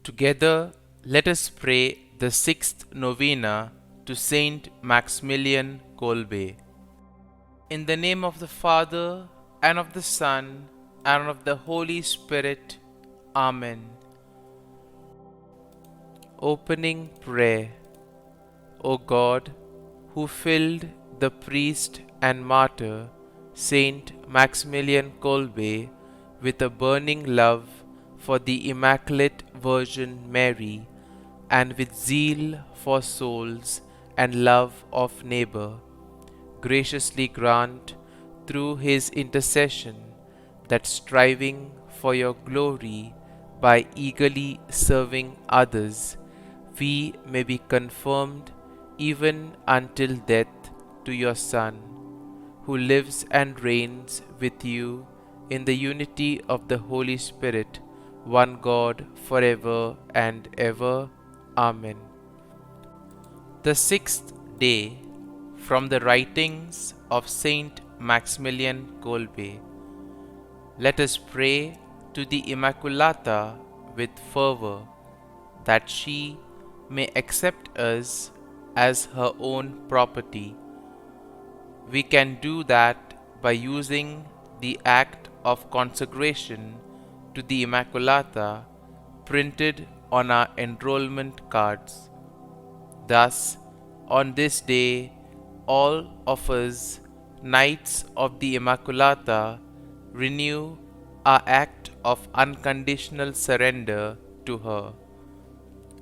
Together, let us pray the sixth novena to St Maximilian Kolbe. In the name of the Father, and of the Son, and of the Holy Spirit. Amen. Opening Prayer. O God, who filled the priest and martyr St Maximilian Kolbe with a burning love for the Immaculate Virgin Mary, and with zeal for souls and love of neighbor, graciously grant through his intercession that, striving for your glory by eagerly serving others, we may be confirmed even until death to your Son, who lives and reigns with you in the unity of the Holy Spirit, one God, forever and ever. Amen. The sixth day from the writings of St Maximilian Kolbe. Let us pray to the Immaculata with fervor, that she may accept us as her own property. We can do that by using the act of consecration to the Immaculata printed on our enrollment cards. Thus, on this day, all of us, Knights of the Immaculata, renew our act of unconditional surrender to her.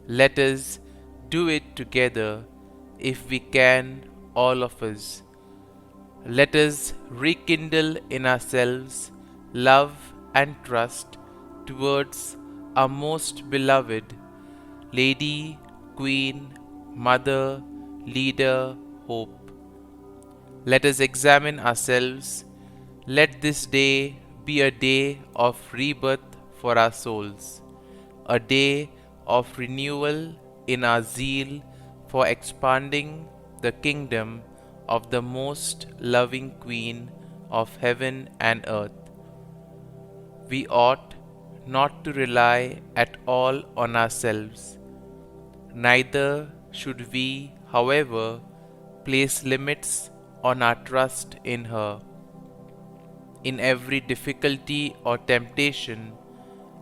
Let us do it together if we can, all of us. Let us rekindle in ourselves love and trust towards our most beloved Lady, Queen, Mother, Leader, Hope. Let us examine ourselves. Let this day be a day of rebirth for our souls, a day of renewal in our zeal for expanding the kingdom of the most loving Queen of heaven and earth. We ought not to rely at all on ourselves. Neither should we, however, place limits on our trust in her. In every difficulty or temptation,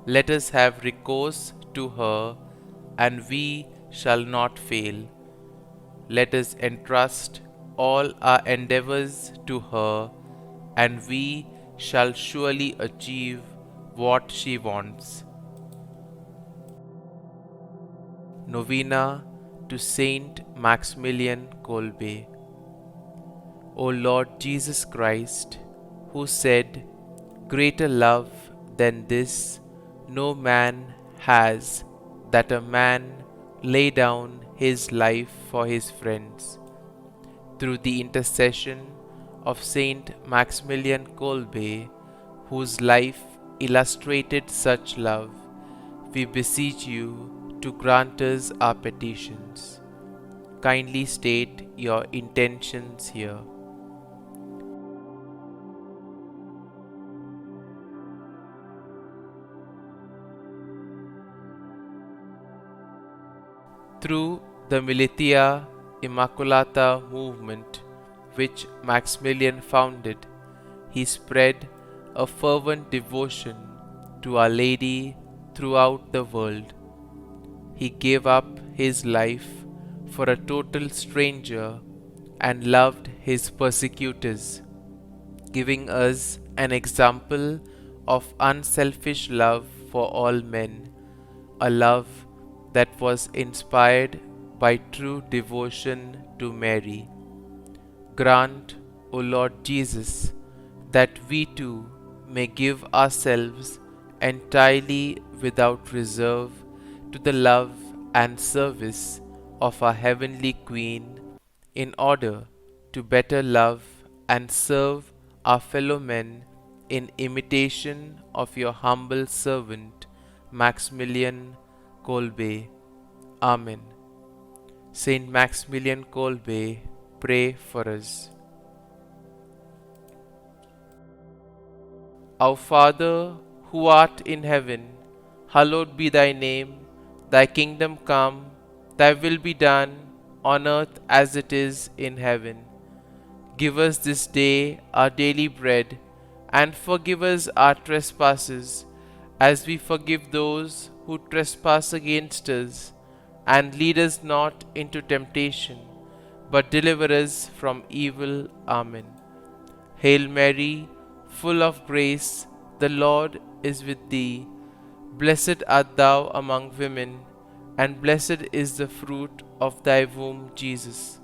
let us have recourse to her, and we shall not fail. Let us entrust all our endeavors to her, and we shall surely achieve what she wants. Novena to St Maximilian Kolbe. O Lord Jesus Christ, who said, "Greater love than this no man has, that a man lay down his life for his friends," through the intercession of St Maximilian Kolbe, whose life illustrated such love, we beseech you to grant us our petitions. Kindly state your intentions here. Through the Militia Immaculata movement, which Maximilian founded, he spread a fervent devotion to Our Lady throughout the world. He gave up his life for a total stranger and loved his persecutors, giving us an example of unselfish love for all men, a love that was inspired by true devotion to Mary. Grant, O Lord Jesus, that we too may give ourselves entirely without reserve to the love and service of our heavenly Queen, in order to better love and serve our fellow men in imitation of your humble servant Maximilian Kolbe. Amen. St. Maximilian Kolbe, pray for us. Our Father, who art in heaven, hallowed be thy name. Thy kingdom come, thy will be done, on earth as it is in heaven. Give us this day our daily bread, and forgive us our trespasses, as we forgive those who trespass against us. And lead us not into temptation, but deliver us from evil. Amen. Hail Mary, full of grace, the Lord is with thee. Blessed art thou among women, and blessed is the fruit of thy womb, Jesus.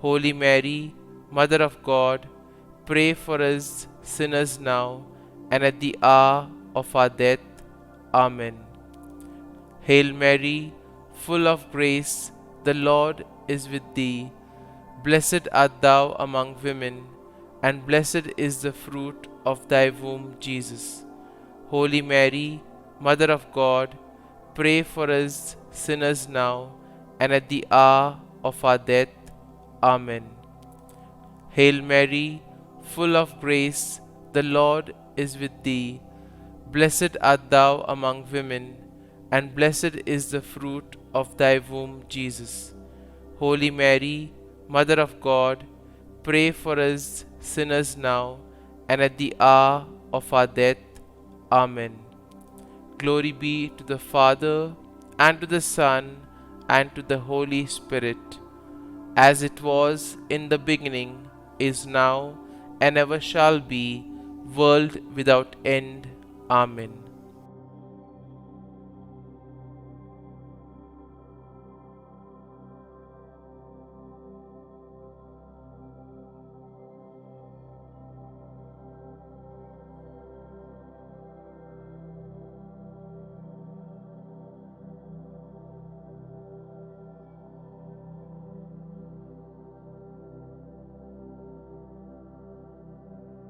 Holy Mary, Mother of God, pray for us sinners now and at the hour of our death. Amen. Hail Mary, full of grace, the Lord is with thee. Blessed art thou among women, and blessed is the fruit of thy womb, Jesus. Holy Mary, Mother of God, pray for us sinners now and at the hour of our death. Amen. Hail Mary, full of grace, the Lord is with thee. Blessed art thou among women, and blessed is the fruit of thy womb, Jesus. Holy Mary, Mother of God, pray for us sinners now and at the hour of our death. Amen. Glory be to the Father, and to the Son, and to the Holy Spirit, as it was in the beginning, is now, and ever shall be, world without end. Amen.